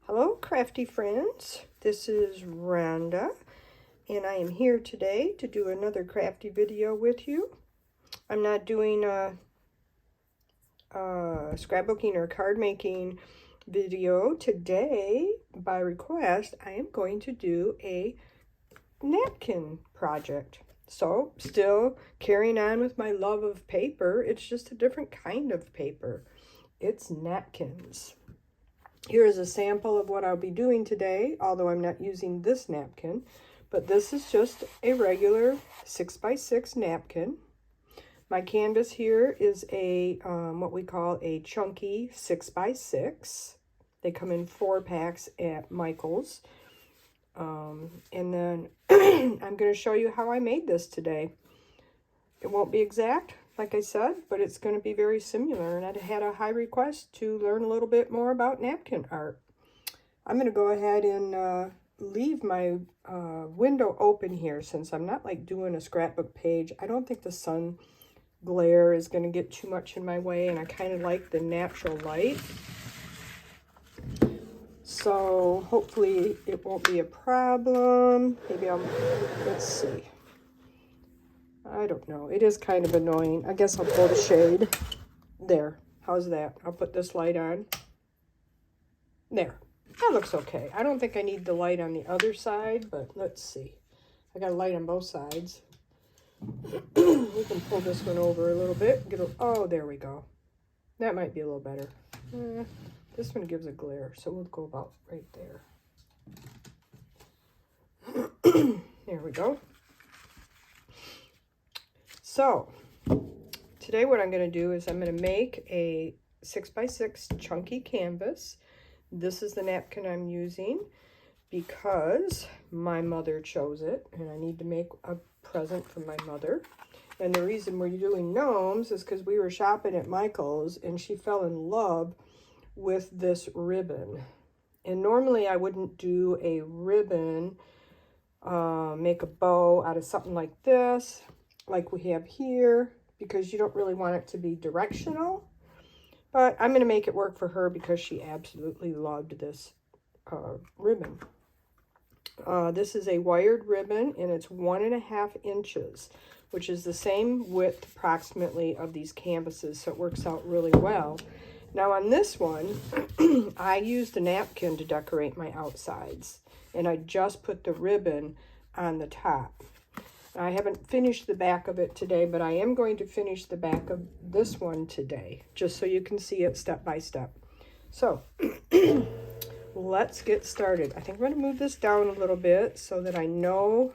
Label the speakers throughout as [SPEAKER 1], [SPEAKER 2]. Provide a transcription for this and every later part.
[SPEAKER 1] Hello, crafty friends. This is Rhonda, and I am here today to do another crafty video with you. I'm not doing a scrapbooking or card making video today. By request, I am going to do a napkin project. So, still carrying on with my love of paper. It's just a different kind of paper. It's napkins. Here is a sample of what I'll be doing today, although I'm not using this napkin, but this is just a regular 6x6 napkin. My canvas here is a what we call a chunky 6x6. They come in 4 packs at Michael's. And then I'm going to show you how I made this today. It won't be exact, like I said, but it's going to be very similar. And I had a high request to learn a little bit more about napkin art. I'm going to go ahead and leave my window open here since I'm not like doing a scrapbook page. I don't think the sun glare is going to get too much in my way, and I kind of like the natural light. So hopefully it won't be a problem. Maybe let's see. I don't know. It is kind of annoying. I guess I'll pull the shade. There. How's that? I'll put this light on. There. That looks okay. I don't think I need the light on the other side, but let's see. I got a light on both sides. We can pull this one over a little bit. Oh, there we go. That might be a little better. This one gives a glare, so we'll go about right there. There we go. So, today what I'm going to do is I'm going to make a 6x6 chunky canvas. This is the napkin I'm using because my mother chose it, and I need to make a present for my mother. And the reason we're doing gnomes is because we were shopping at Michael's, and she fell in love with this ribbon. And normally I wouldn't do a ribbon, make a bow out of something like this, like we have here, because you don't really want it to be directional. But I'm going to make it work for her because she absolutely loved this ribbon. This is a wired ribbon, and it's 1.5 inches, which is the same width approximately of these canvases, so it works out really well. Now on this one, I used a napkin to decorate my outsides, and I just put the ribbon on the top. I haven't finished the back of it today, but I am going to finish the back of this one today, just so you can see it step by step. So, let's get started. I think I'm going to move this down a little bit so that I know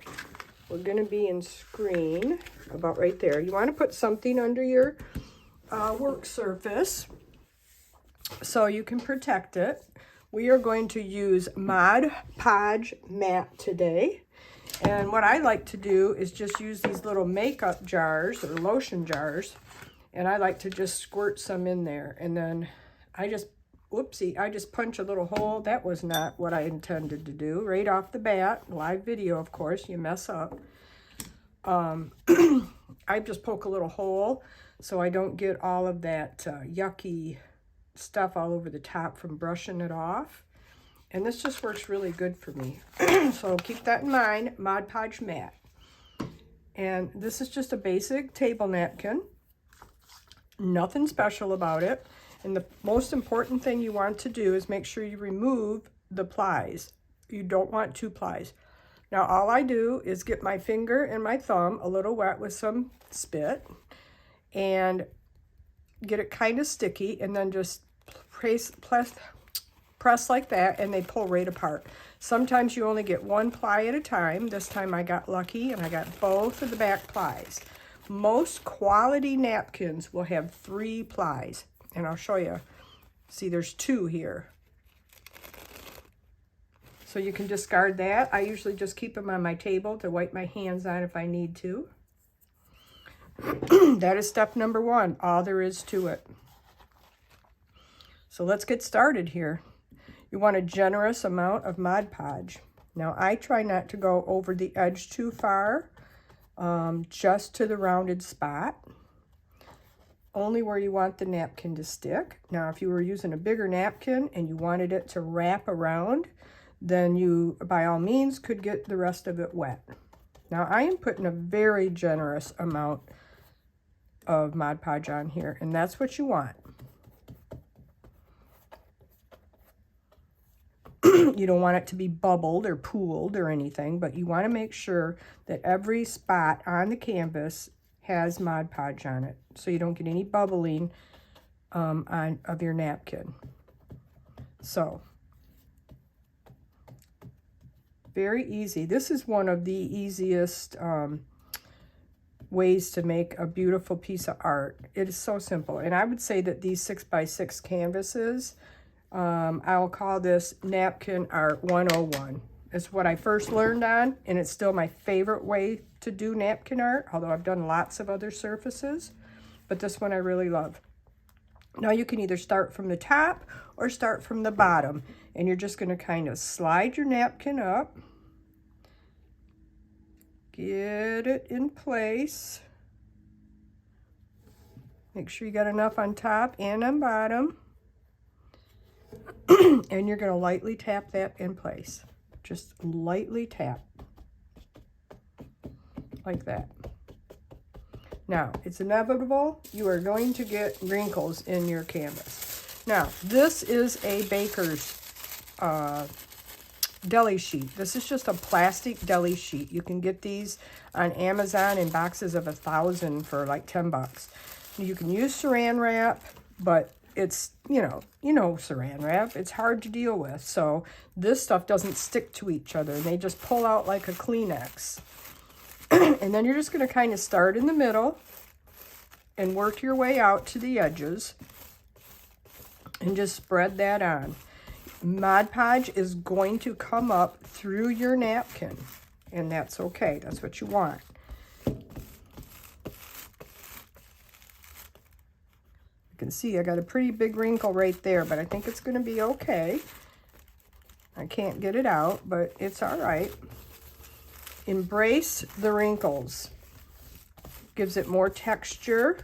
[SPEAKER 1] we're going to be in screen about right there. You want to put something under your work surface so you can protect it. We are going to use Mod Podge Matte today. And what I like to do is just use these little makeup jars or lotion jars, and I like to just squirt some in there. And then I just punch a little hole. That was not what I intended to do. Right off the bat, live video, of course, you mess up. I just poke a little hole so I don't get all of that yucky stuff all over the top from brushing it off. And this just works really good for me. So keep that in mind, Mod Podge Matte. And this is just a basic table napkin. Nothing special about it. And the most important thing you want to do is make sure you remove the plies. You don't want 2 plies. Now all I do is get my finger and my thumb a little wet with some spit and get it kind of sticky, and then just press like that, and they pull right apart. Sometimes you only get 1 ply at a time. This time I got lucky and I got both of the back plies. Most quality napkins will have 3 plies, and I'll show you. See, there's 2 here. So you can discard that. I usually just keep them on my table to wipe my hands on if I need to. That is step number 1, all there is to it. So let's get started here. You want a generous amount of Mod Podge. Now I try not to go over the edge too far, just to the rounded spot. only where you want the napkin to stick. Now, if you were using a bigger napkin and you wanted it to wrap around, then you, by all means, could get the rest of it wet. Now, I am putting a very generous amount of Mod Podge on here, and that's what you want. You don't want it to be bubbled or pooled or anything, but you want to make sure that every spot on the canvas has Mod Podge on it, so you don't get any bubbling of your napkin. So, very easy. This is one of the easiest ways to make a beautiful piece of art. It is so simple, and I would say that these 6x6 canvases, I'll call this Napkin Art 101. It's what I first learned on, and it's still my favorite way to do napkin art, although I've done lots of other surfaces, but this one I really love. Now you can either start from the top or start from the bottom, and you're just going to kind of slide your napkin up, get it in place, make sure you got enough on top and on bottom, and you're going to lightly tap that in place. Just lightly tap, like that. Now, it's inevitable you are going to get wrinkles in your canvas. Now, this is a baker's deli sheet. This is just a plastic deli sheet. You can get these on Amazon in boxes of 1,000 for like 10 bucks. You can use saran wrap, but it's, you know saran wrap, it's hard to deal with. So this stuff doesn't stick to each other. They just pull out like a Kleenex. And then you're just going to kind of start in the middle and work your way out to the edges and just spread that on. Mod Podge is going to come up through your napkin, and that's okay. That's what you want. You can see I got a pretty big wrinkle right there, but I think it's going to be okay. I can't get it out, but it's all right. Embrace the wrinkles. Gives it more texture.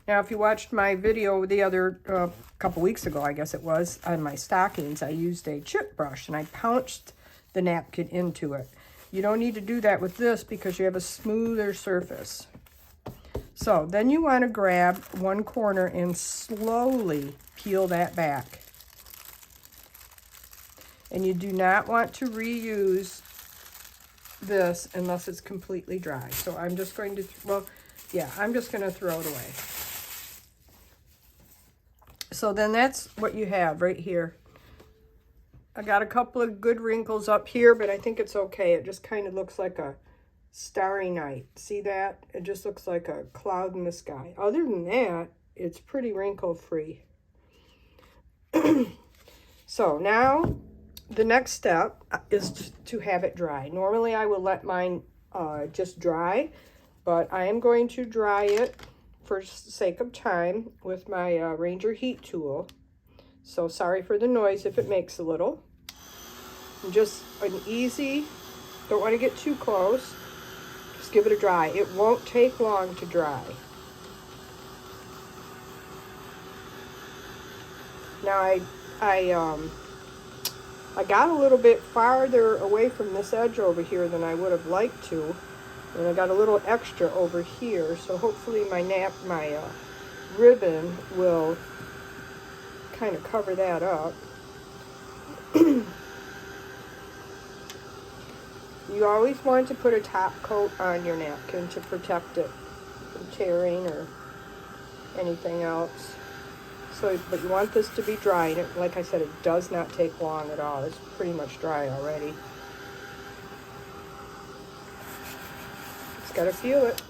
[SPEAKER 1] Now, if you watched my video the other couple weeks ago, I guess it was, on my stockings, I used a chip brush and I pounced the napkin into it. You don't need to do that with this because you have a smoother surface. So then you want to grab one corner and slowly peel that back. And you do not want to reuse this unless it's completely dry. So I'm just going to, I'm just going to throw it away. So then that's what you have right here. I got a couple of good wrinkles up here, but I think it's okay. It just kind of looks like a starry night. See that? It just looks like a cloud in the sky. Other than that, it's pretty wrinkle-free. So now the next step is to have it dry. Normally I will let mine just dry, but I am going to dry it for sake of time with my Ranger heat tool. So sorry for the noise if it makes a little. Just an easy, don't want to get too close, just give it a dry. It won't take long to dry. Now I got a little bit farther away from this edge over here than I would have liked to, and I got a little extra over here, so hopefully my ribbon will kind of cover that up. You always want to put a top coat on your napkin to protect it from tearing or anything else. So, but you want this to be dry, and it, like I said, it does not take long at all. It's pretty much dry already. Just gotta feel it.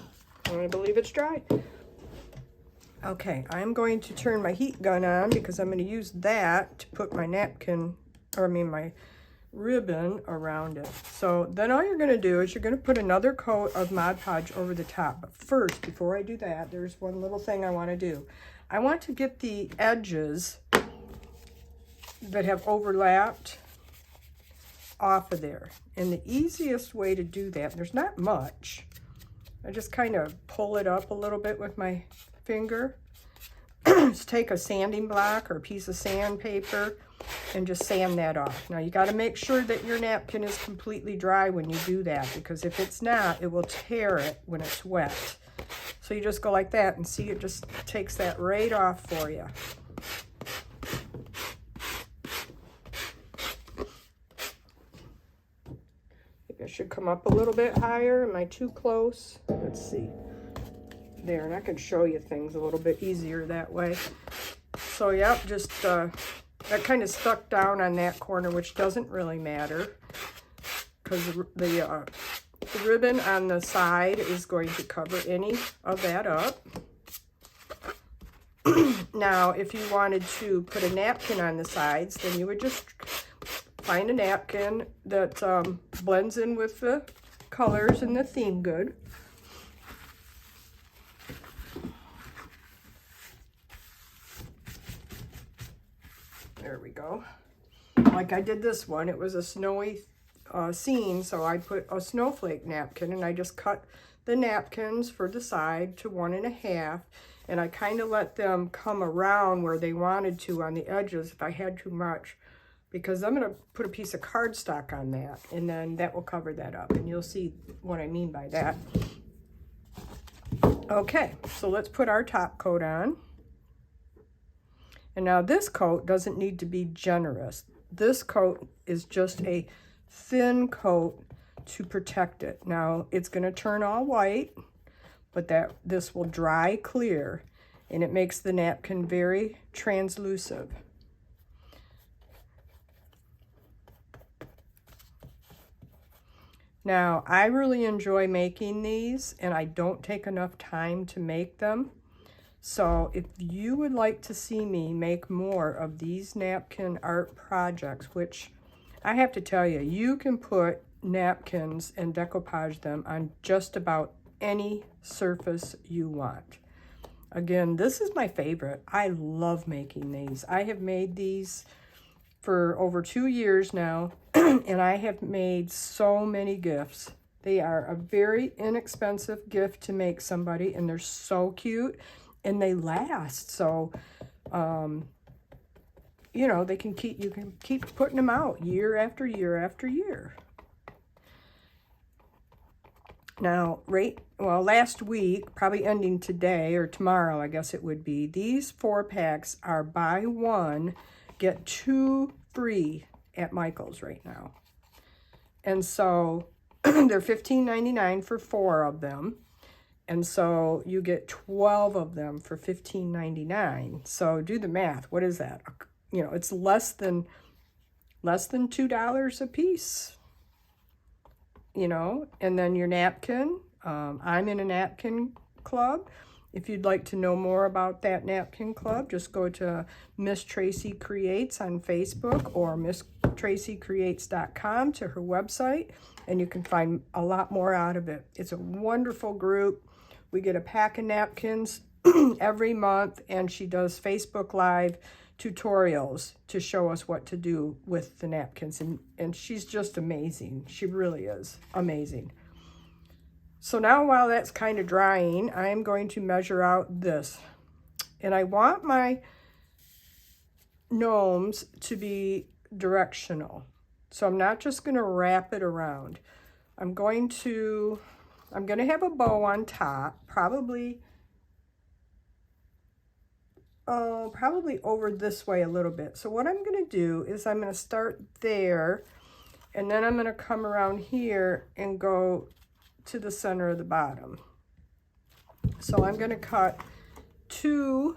[SPEAKER 1] I believe it's dry. Okay, I'm going to turn my heat gun on because I'm going to use that to put my napkin, or I mean my ribbon around it. So then all you're going to do is you're going to put another coat of Mod Podge over the top. But first, before I do that, there's one little thing I want to do. I want to get the edges that have overlapped off of there. And the easiest way to do that, there's not much, I just kind of pull it up a little bit with my finger. Just take a sanding block or a piece of sandpaper and just sand that off. Now you got to make sure that your napkin is completely dry when you do that, because if it's not, it will tear it when it's wet. So you just go like that, and see, it just takes that right off for you. Maybe I should come up a little bit higher. Am I too close? Let's see. There, and I can show you things a little bit easier that way. So yep, just that kind of stuck down on that corner, which doesn't really matter, because the ribbon on the side is going to cover any of that up. Now, if you wanted to put a napkin on the sides, then you would just find a napkin that blends in with the colors and the theme good. There we go. Like I did this one, it was a snowy scene, so I put a snowflake napkin, and I just cut the napkins for the side to 1.5, and I kind of let them come around where they wanted to on the edges if I had too much, because I'm going to put a piece of cardstock on that, and then that will cover that up, and you'll see what I mean by that. Okay, so let's put our top coat on. And now this coat doesn't need to be generous. This coat is just a thin coat to protect it. Now it's going to turn all white, but this will dry clear, and it makes the napkin very translucent. Now I really enjoy making these, and I don't take enough time to make them. So if you would like to see me make more of these napkin art projects, which I have to tell you, you can put napkins and decoupage them on just about any surface you want. Again, this is my favorite. I love making these. I have made these for over 2 years now, and I have made so many gifts. They are a very inexpensive gift to make somebody, and they're so cute. And they last, so you know, you can keep putting them out year after year after year. Now, last week, probably ending today or tomorrow, I guess it would be, these 4-packs are buy one, get 2 free at Michael's right now. And so they're $15.99 for 4 of them. And so you get 12 of them for $15.99. So do the math. What is that? You know, it's less than $2 a piece. You know, and then your napkin. I'm in a napkin club. If you'd like to know more about that napkin club, just go to Miss Tracy Creates on Facebook or MissTracyCreates.com to her website, and you can find a lot more out of it. It's a wonderful group. We get a pack of napkins every month, and she does Facebook Live tutorials to show us what to do with the napkins. And she's just amazing. She really is amazing. So now while that's kind of drying, I'm going to measure out this. And I want my gnomes to be directional. So I'm not just going to wrap it around. I'm going to have a bow on top, probably over this way a little bit. So what I'm going to do is I'm going to start there, and then I'm going to come around here and go to the center of the bottom. So I'm going to cut 2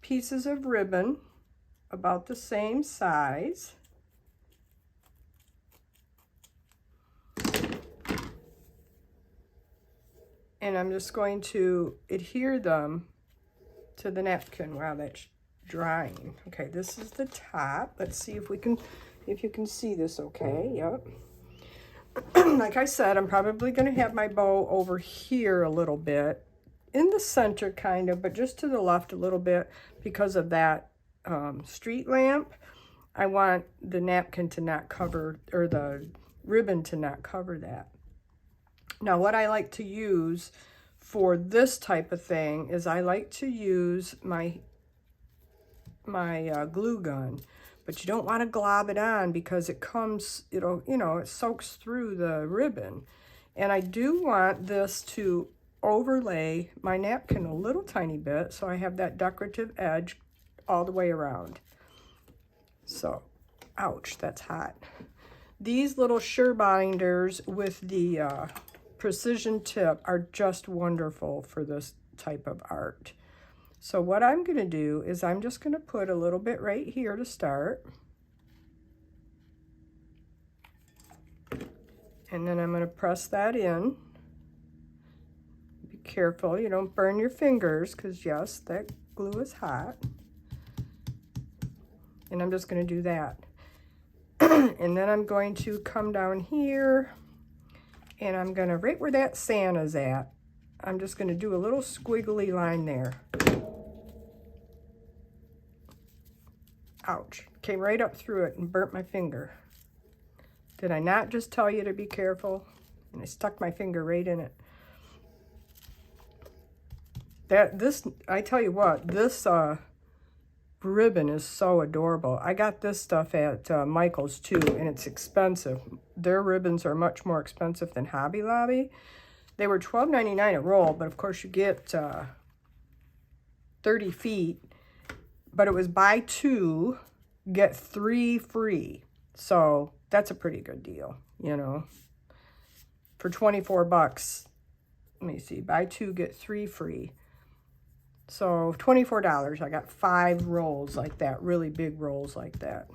[SPEAKER 1] pieces of ribbon about the same size. And I'm just going to adhere them to the napkin while that's drying. Okay, this is the top. Let's see if you can see this okay. Yep. Like I said, I'm probably going to have my bow over here a little bit, in the center kind of, but just to the left a little bit because of that street lamp. I want the napkin to not cover, or the ribbon to not cover that. Now what I like to use for this type of thing is I like to use my glue gun, but you don't want to glob it on because it comes, it soaks through the ribbon. And I do want this to overlay my napkin a little tiny bit so I have that decorative edge all the way around. So, ouch, that's hot. These little sure binders with the precision tip are just wonderful for this type of art. So what I'm going to do is I'm just going to put a little bit right here to start. And then I'm going to press that in. Be careful you don't burn your fingers because yes, that glue is hot. And I'm just going to do that. And then I'm going to come down here and I'm going to, right where that Santa's at, I'm just going to do a little squiggly line there. Ouch, came right up through it and burnt my finger. Did I not just tell you to be careful? And I stuck my finger right in it. I tell you what, this ribbon is so adorable. I got this stuff at Michael's too, and it's expensive. Their ribbons are much more expensive than Hobby Lobby. They were $12.99 a roll, but of course you get 30 feet. But it was buy 2, get 3 free. So that's a pretty good deal, For 24 bucks, let me see, buy 2, get 3 free. So $24, I got 5 rolls like that, really big rolls like that.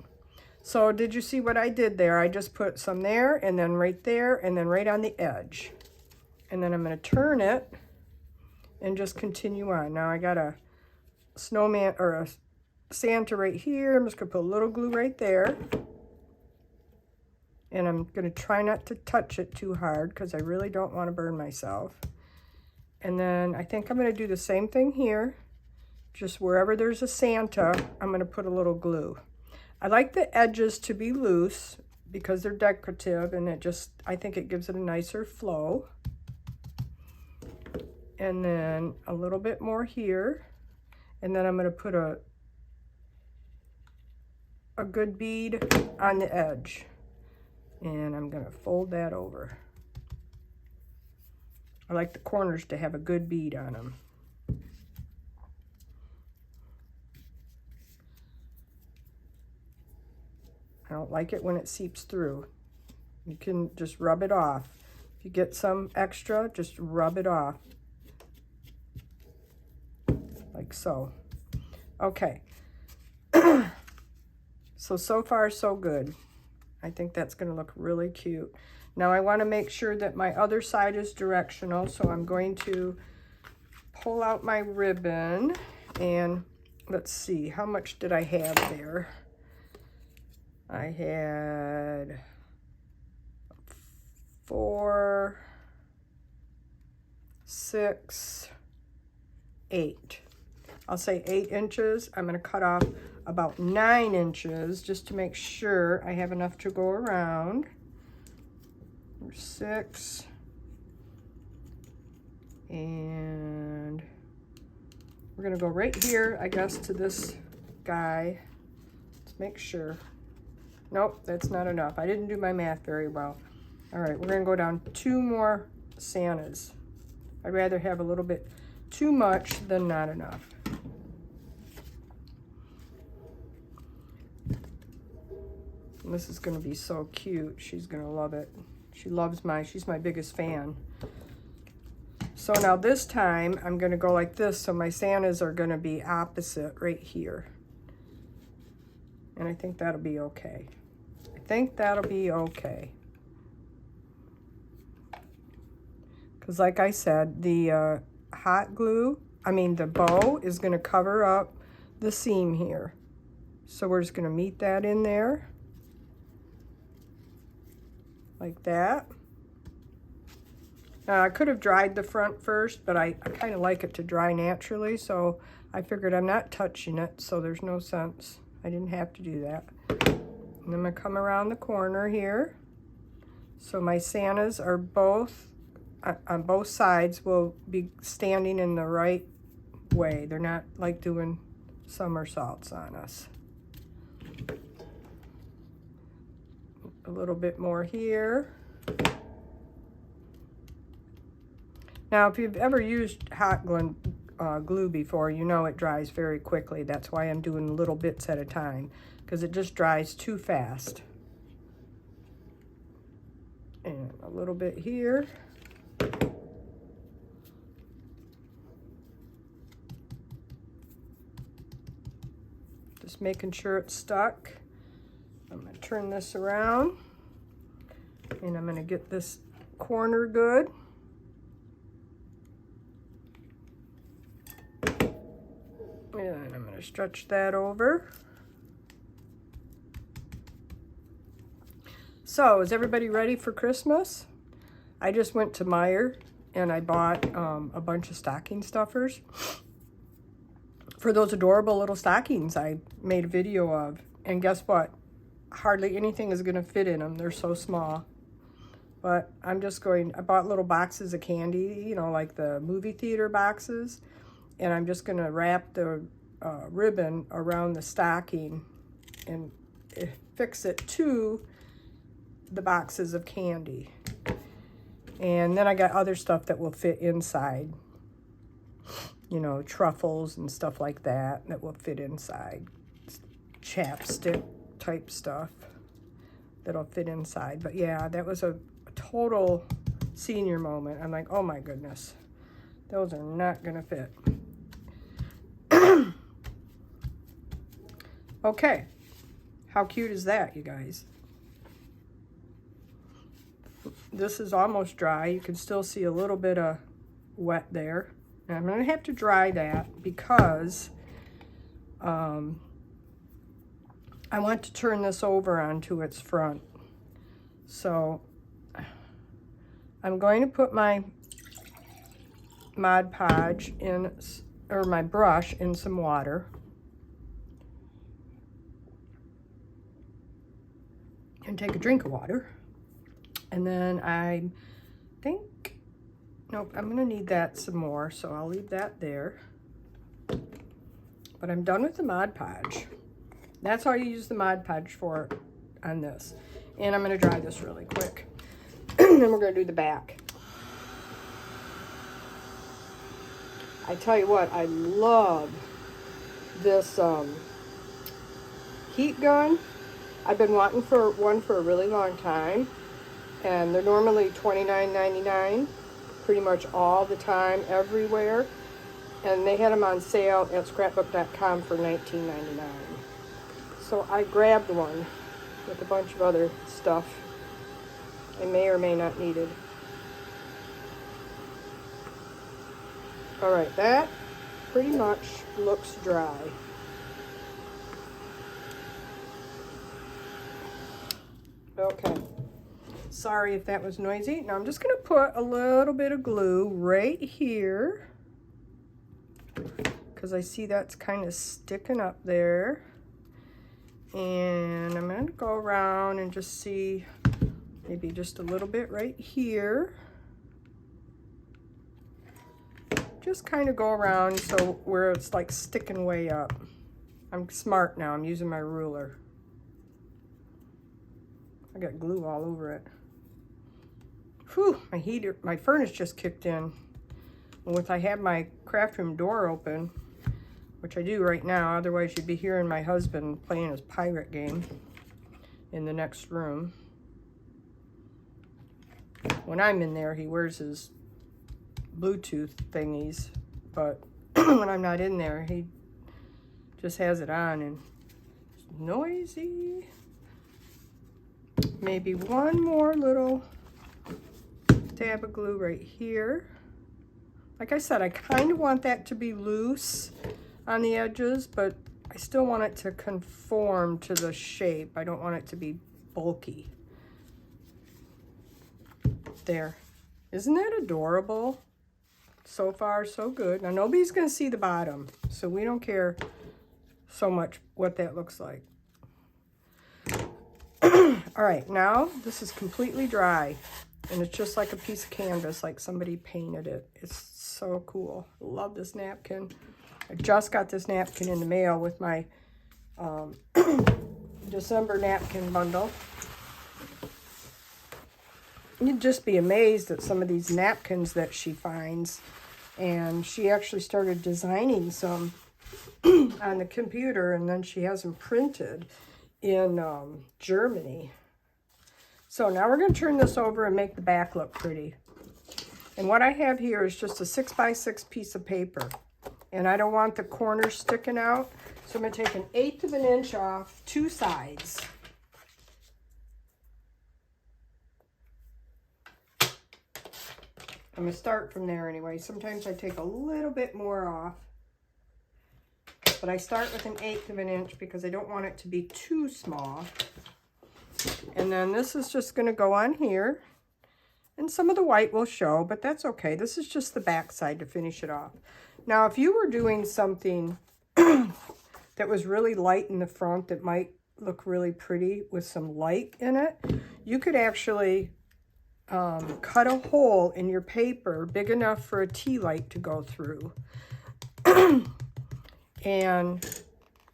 [SPEAKER 1] So did you see what I did there? I just put some there, and then right there, and then right on the edge. And then I'm going to turn it and just continue on. Now I got a snowman or a Santa right here. I'm just going to put a little glue right there. And I'm going to try not to touch it too hard because I really don't want to burn myself. And then I think I'm going to do the same thing here. Just wherever there's a Santa, I'm going to put a little glue. I like the edges to be loose because they're decorative, and I think it gives it a nicer flow. And then a little bit more here. And then I'm going to put a good bead on the edge. And I'm going to fold that over. I like the corners to have a good bead on them. I don't like it when it seeps through. You can just rub it off. If you get some extra, just rub it off. Like so. Okay. So far, so good. I think that's going to look really cute. Now I want to make sure that my other side is directional, so I'm going to pull out my ribbon, and let's see, how much did I have there? I had 4, 6, 8. I'll say 8 inches. I'm going to cut off about 9 inches just to make sure I have enough to go around. 6. And we're going to go right here, I guess, to this guy. Let's make sure. Nope, that's not enough. I didn't do my math very well. All right, we're going to go down 2 more Santas. I'd rather have a little bit too much than not enough. And this is going to be so cute. She's going to love it. She's my biggest fan. So now this time I'm going to go like this, so my Santas are going to be opposite right here. And I think that'll be okay. Because like I said, the the bow is going to cover up the seam here. So we're just going to meet that in there. Like that. Now I could have dried the front first, but I kind of like it to dry naturally, so I figured I'm not touching it, so there's no sense. I didn't have to do that. And I'm going to come around the corner here. So my Santas are both on both sides will be standing in the right way. They're not like doing somersaults on us. A little bit more here. Now, if you've ever used hot glue before, you know it dries very quickly. That's why I'm doing little bits at a time, because it just dries too fast. And a little bit here. Just making sure it's stuck. I'm going to turn this around, and I'm going to get this corner good. And I'm going to stretch that over. So, is everybody ready for Christmas? I just went to Meijer and I bought a bunch of stocking stuffers for those adorable little stockings I made a video of. And guess what? Hardly anything is going to fit in them. They're so small. But I bought little boxes of candy, you know, like the movie theater boxes. And I'm just going to wrap the ribbon around the stocking and fix it to the boxes of candy. And then I got other stuff that will fit inside. You know, truffles and stuff like that will fit inside. Chapstick type stuff that'll fit inside. But yeah, that was a total senior moment. I'm like, oh my goodness, those are not gonna fit. Okay, how cute is that, you guys? This is almost dry. You can still see a little bit of wet there. And I'm gonna have to dry that because I want to turn this over onto its front. So I'm going to put my Mod Podge in, or my brush in some water. And take a drink of water. And then I think, nope, I'm gonna need that some more, so I'll leave that there. But I'm done with the Mod Podge. That's all you use the Mod Podge for on this. And I'm gonna dry this really quick. Then we're gonna do the back. I tell you what, I love this heat gun. I've been wanting for one for a really long time, and they're normally $29.99 pretty much all the time, everywhere. And they had them on sale at scrapbook.com for $19.99. So I grabbed one with a bunch of other stuff I may or may not needed. All right, that pretty much looks dry. Okay, sorry if that was noisy. Now I'm just gonna put a little bit of glue right here because I see that's kind of sticking up there. And I'm gonna go around and just see maybe just a little bit right here. Just kind of go around so where it's like sticking way up. I'm smart now, I'm using my ruler. I got glue all over it. Whew, my furnace just kicked in. And I have my craft room door open, which I do right now, otherwise you'd be hearing my husband playing his pirate game in the next room. When I'm in there, he wears his Bluetooth thingies, but when I'm not in there, he just has it on and it's noisy. Maybe one more little dab of glue right here. Like I said, I kind of want that to be loose on the edges, but I still want it to conform to the shape. I don't want it to be bulky. There. Isn't that adorable? So far, so good. Now, nobody's going to see the bottom, so we don't care so much what that looks like. All right, now this is completely dry. And it's just like a piece of canvas, like somebody painted it. It's so cool. Love this napkin. I just got this napkin in the mail with my December napkin bundle. You'd just be amazed at some of these napkins that she finds. And she actually started designing some on the computer, and then she has them printed in Germany. So now we're going to turn this over and make the back look pretty. And what I have here is just a 6x6 piece of paper. And I don't want the corners sticking out. So I'm going to take 1/8 of an inch off 2 sides. I'm going to start from there anyway. Sometimes I take a little bit more off. But I start with 1/8 of an inch because I don't want it to be too small. And then this is just going to go on here. And some of the white will show, but that's okay. This is just the back side to finish it off. Now, if you were doing something that was really light in the front that might look really pretty with some light in it, you could actually cut a hole in your paper big enough for a tea light to go through. And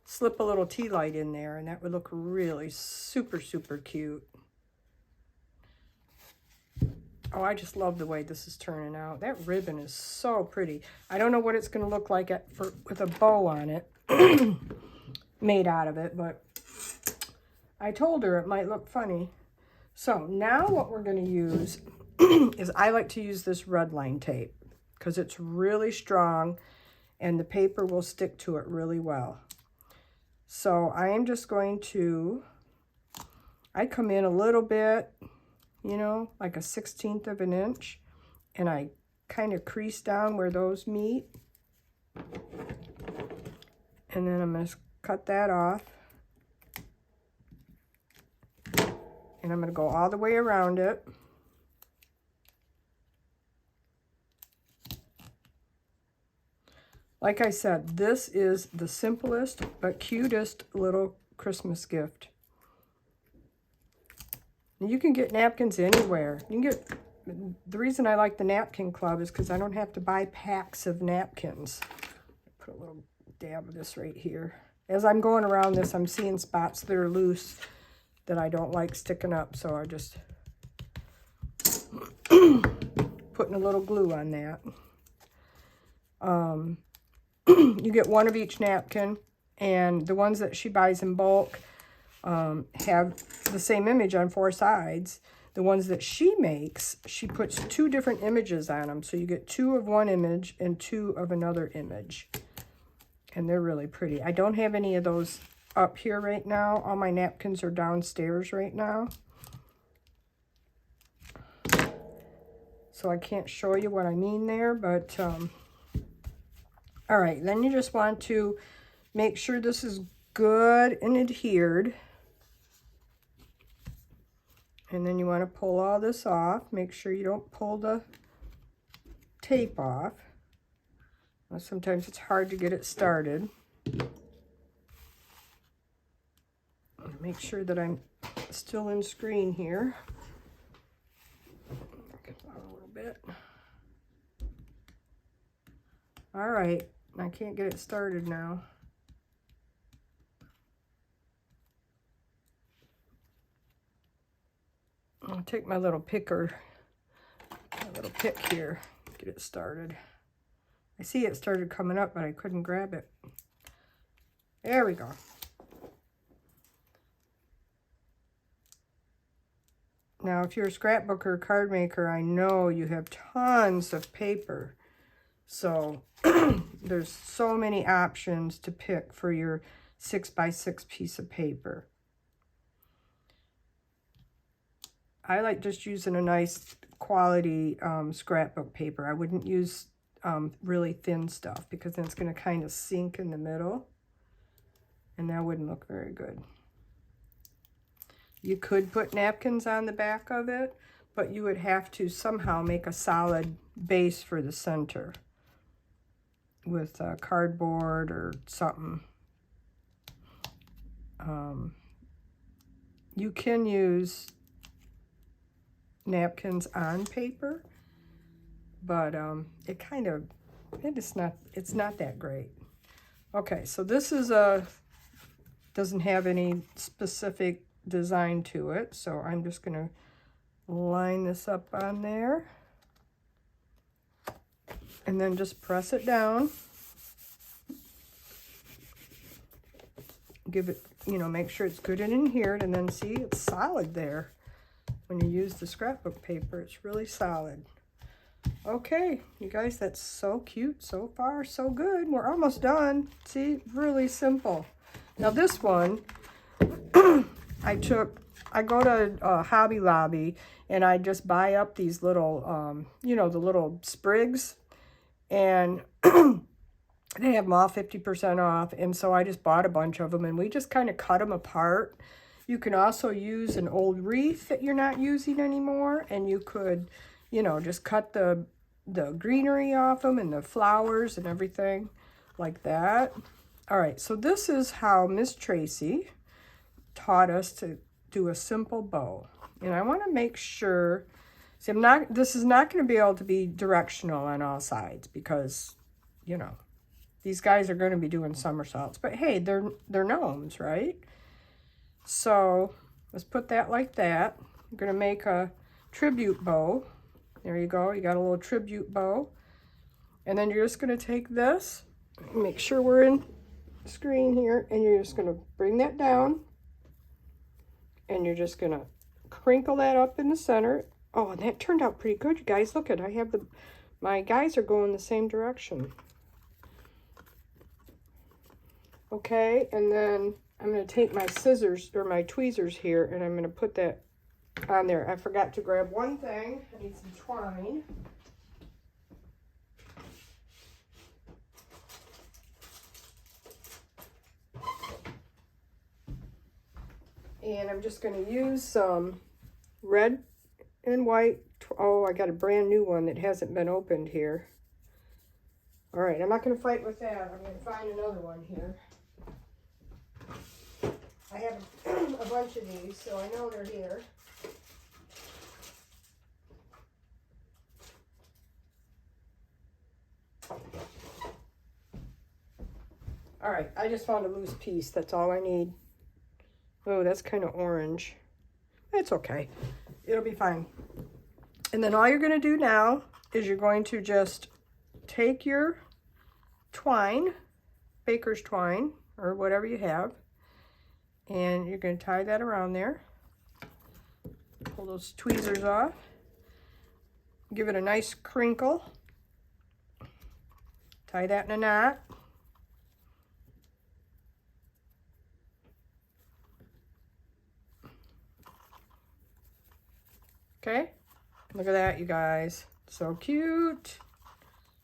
[SPEAKER 1] slip a little tea light in there, and that would look really super, super cute. Oh, I just love the way this is turning out. That ribbon is so pretty. I don't know what it's going to look like with a bow on it made out of it, but I told her it might look funny. So now what we're going to use is I like to use this red line tape because it's really strong and the paper will stick to it really well. So I am just going to, I come in a little bit, you know, like a 1/16 of an inch, and I kind of crease down where those meet. And then I'm going to cut that off. And I'm going to go all the way around it. Like I said, this is the simplest but cutest little Christmas gift. You can get napkins anywhere. You can get, the reason I like the napkin club is because I don't have to buy packs of napkins. Put a little dab of this right here. As I'm going around this, I'm seeing spots that are loose that I don't like sticking up, so I just putting a little glue on that. You get one of each napkin, and the ones that she buys in bulk have the same image on 4 sides. The ones that she makes, she puts 2 different images on them, so you get 2 of one image and 2 of another image, and they're really pretty. I don't have any of those up here right now. All my napkins are downstairs right now, so I can't show you what I mean there, but all right, then you just want to make sure this is good and adhered. And then you want to pull all this off. Make sure you don't pull the tape off. Well, sometimes it's hard to get it started. Make sure that I'm still in screen here. Get out a little bit. All right, I can't get it started now. I'll take my little picker, my little pick here, get it started. I see it started coming up, but I couldn't grab it. There we go. Now, if you're a scrapbooker or card maker, I know you have tons of paper. So there's so many options to pick for your 6x6 piece of paper. I like just using a nice quality scrapbook paper. I wouldn't use really thin stuff because then it's going to kind of sink in the middle, and that wouldn't look very good. You could put napkins on the back of it, but you would have to somehow make a solid base for the center with cardboard or something. You can use napkins on paper, but it's not that great. Okay, so this is doesn't have any specific design to it, so I'm just gonna line this up on there and then just press it down. Give it, make sure it's good and adhered, and then see, it's solid there. When you use the scrapbook paper, it's really solid. Okay, you guys, that's so cute. So far, so good. We're almost done. See, really simple. Now this one, I go to Hobby Lobby, and I just buy up these little, the little sprigs, and they have them all 50% off, and so I just bought a bunch of them, and we just kind of cut them apart. You can also use an old wreath that you're not using anymore, and you could, just cut the greenery off them and the flowers and everything like that. All right, so this is how Miss Tracy taught us to do a simple bow. And I want to make sure, see, this is not going to be able to be directional on all sides because, these guys are going to be doing somersaults, but hey, they're gnomes, right? So let's put that like that. I'm going to make a tribute bow. There you go. You got a little tribute bow. And then you're just going to take this, make sure we're in screen here, and you're just going to bring that down, and you're just going to crinkle that up in the center. Oh, and that turned out pretty good, you guys. Look at, my guys are going the same direction. Okay, and then I'm going to take my scissors, or my tweezers here, and I'm going to put that on there. I forgot to grab one thing. I need some twine. And I'm just going to use some red and white. Oh, I got a brand new one that hasn't been opened here. All right, I'm not going to fight with that. I'm going to find another one here. I have a bunch of these, so I know they're here. All right, I just found a loose piece. That's all I need. Oh, that's kind of orange. It's okay. It'll be fine. And then all you're going to do now is you're going to just take your twine, baker's twine, or whatever you have, and you're going to tie that around there. Pull those tweezers off. Give it a nice crinkle. Tie that in a knot. Okay, look at that, you guys. So cute.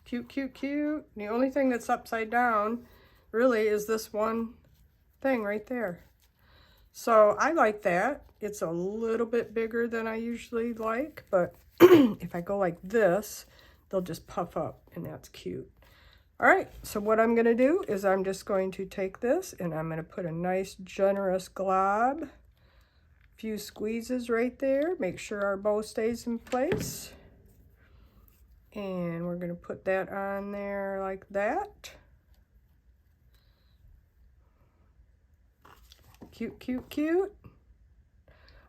[SPEAKER 1] Cute, cute, cute. The only thing that's upside down really is this one thing right there. So I like that. It's a little bit bigger than I usually like, but if I go like this, they'll just puff up, and that's cute. All right, so what I'm going to do is I'm just going to take this, and I'm going to put a nice generous glob. Few squeezes right there. Make sure our bow stays in place. And we're going to put that on there like that. Cute, cute, cute.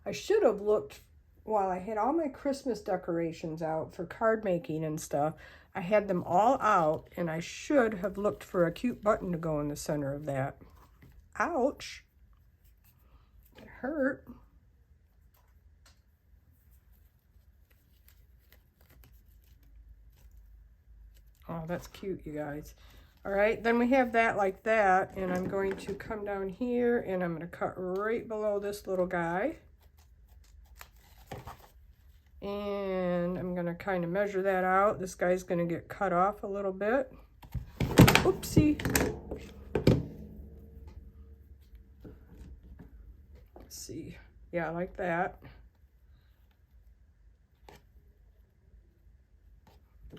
[SPEAKER 1] I should have looked while I had all my Christmas decorations out for card making and stuff. I had them all out, and I should have looked for a cute button to go in the center of that. Ouch. It hurt. Oh, that's cute, you guys. All right, then we have that like that, and I'm going to come down here, and I'm going to cut right below this little guy. And I'm going to kind of measure that out. This guy's going to get cut off a little bit. Oopsie. Let's see. Yeah, like that.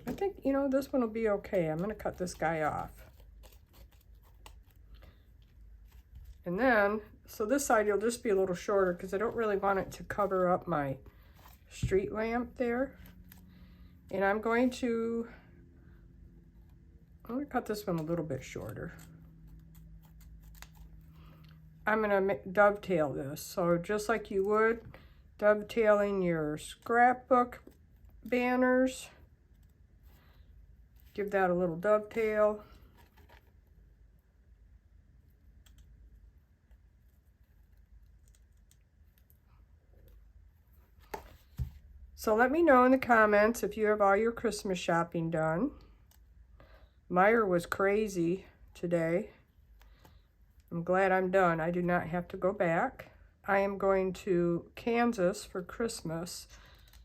[SPEAKER 1] I think, this one will be okay. I'm going to cut this guy off. And then, so this side will just be a little shorter because I don't really want it to cover up my street lamp there. And I'm going to cut this one a little bit shorter. I'm going to dovetail this. So just like you would dovetailing your scrapbook banners, give that a little dovetail. So let me know in the comments if you have all your Christmas shopping done. Meyer was crazy today. I'm glad I'm done. I do not have to go back. I am going to Kansas for Christmas,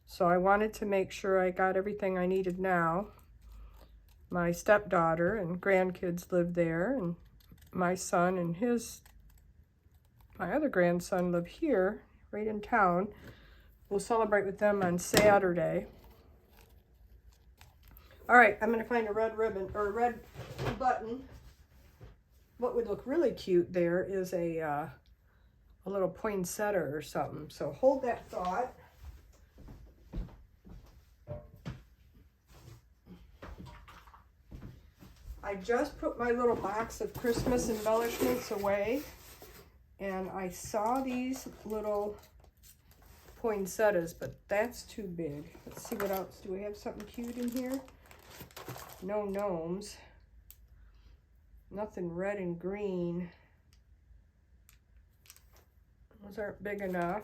[SPEAKER 1] so I wanted to make sure I got everything I needed now. My stepdaughter and grandkids live there, and my son and my other grandson live here, right in town. We'll celebrate with them on Saturday. All right, I'm gonna find a red ribbon, or a red button. What would look really cute there is a little poinsettia or something. So hold that thought. I just put my little box of Christmas embellishments away, and I saw these little poinsettias, but that's too big. Let's see what else. Do we have something cute in here? No gnomes. Nothing red and green. Those aren't big enough.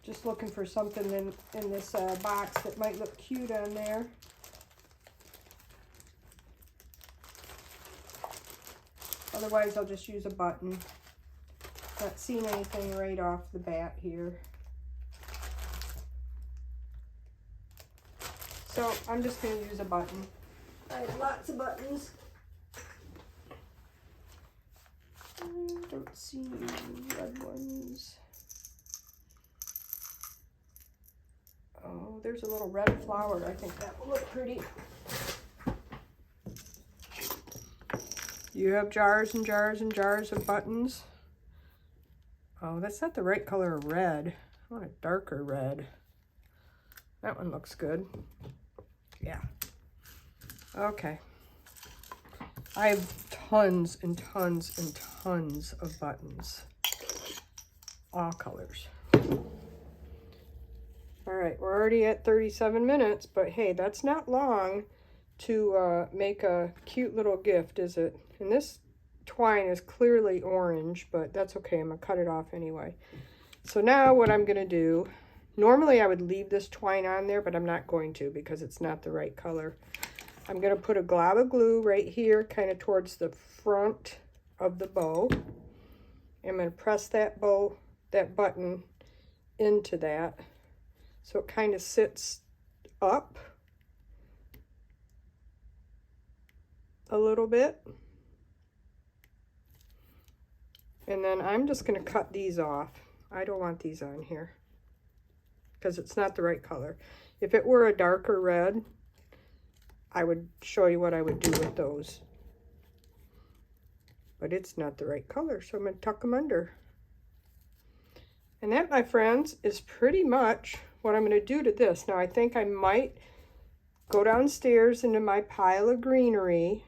[SPEAKER 1] Just looking for something in this box that might look cute on there. Otherwise, I'll just use a button. Not seeing anything right off the bat here. So I'm just going to use a button. I have lots of buttons. I don't see any red ones. Oh, there's a little red flower. I think that will look pretty. You have jars and jars and jars of buttons. Oh, that's not the right color of red. I want a darker red. That one looks good. Yeah. Okay. I have tons and tons and tons of buttons. All colors. All right, we're already at 37 minutes, but hey, that's not long to make a cute little gift, is it? And this twine is clearly orange, but that's okay. I'm going to cut it off anyway. So now what I'm going to do, normally I would leave this twine on there, but I'm not going to because it's not the right color. I'm going to put a glob of glue right here, kind of towards the front of the bow. I'm going to press that button into that so it kind of sits up a little bit. And then I'm just going to cut these off. I don't want these on here because it's not the right color. If it were a darker red, I would show you what I would do with those. But it's not the right color, so I'm going to tuck them under. And that, my friends, is pretty much what I'm going to do to this. Now, I think I might go downstairs into my pile of greenery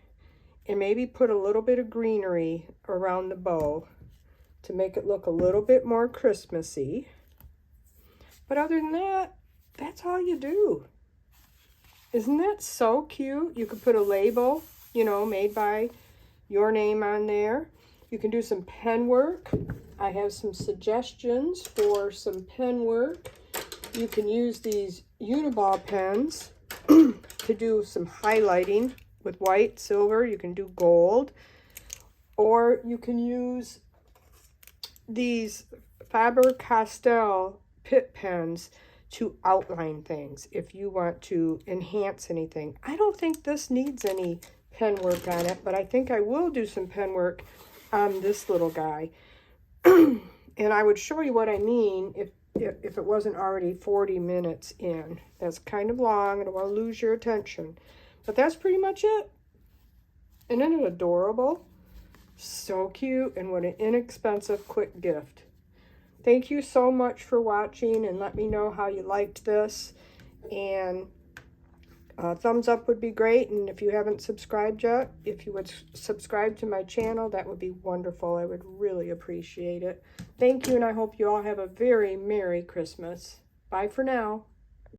[SPEAKER 1] and maybe put a little bit of greenery around the bow to make it look a little bit more Christmassy. But other than that, that's all you do. Isn't that so cute? You could put a label, you know, made by your name on there. You can do some pen work. I have some suggestions for some pen work. You can use these Uniball pens to do some highlighting with white, silver. You can do gold. Or you can use these Faber-Castell Pitt pens to outline things if you want to enhance anything. I don't think this needs any pen work on it, but I think I will do some pen work on this little guy. And I would show you what I mean if it wasn't already 40 minutes in. That's kind of long. I don't want to lose your attention. But that's pretty much it. Isn't it adorable? So cute, and what an inexpensive, quick gift. Thank you so much for watching, and let me know how you liked this. And thumbs up would be great, and if you haven't subscribed yet, if you would subscribe to my channel, that would be wonderful. I would really appreciate it. Thank you, and I hope you all have a very Merry Christmas. Bye for now.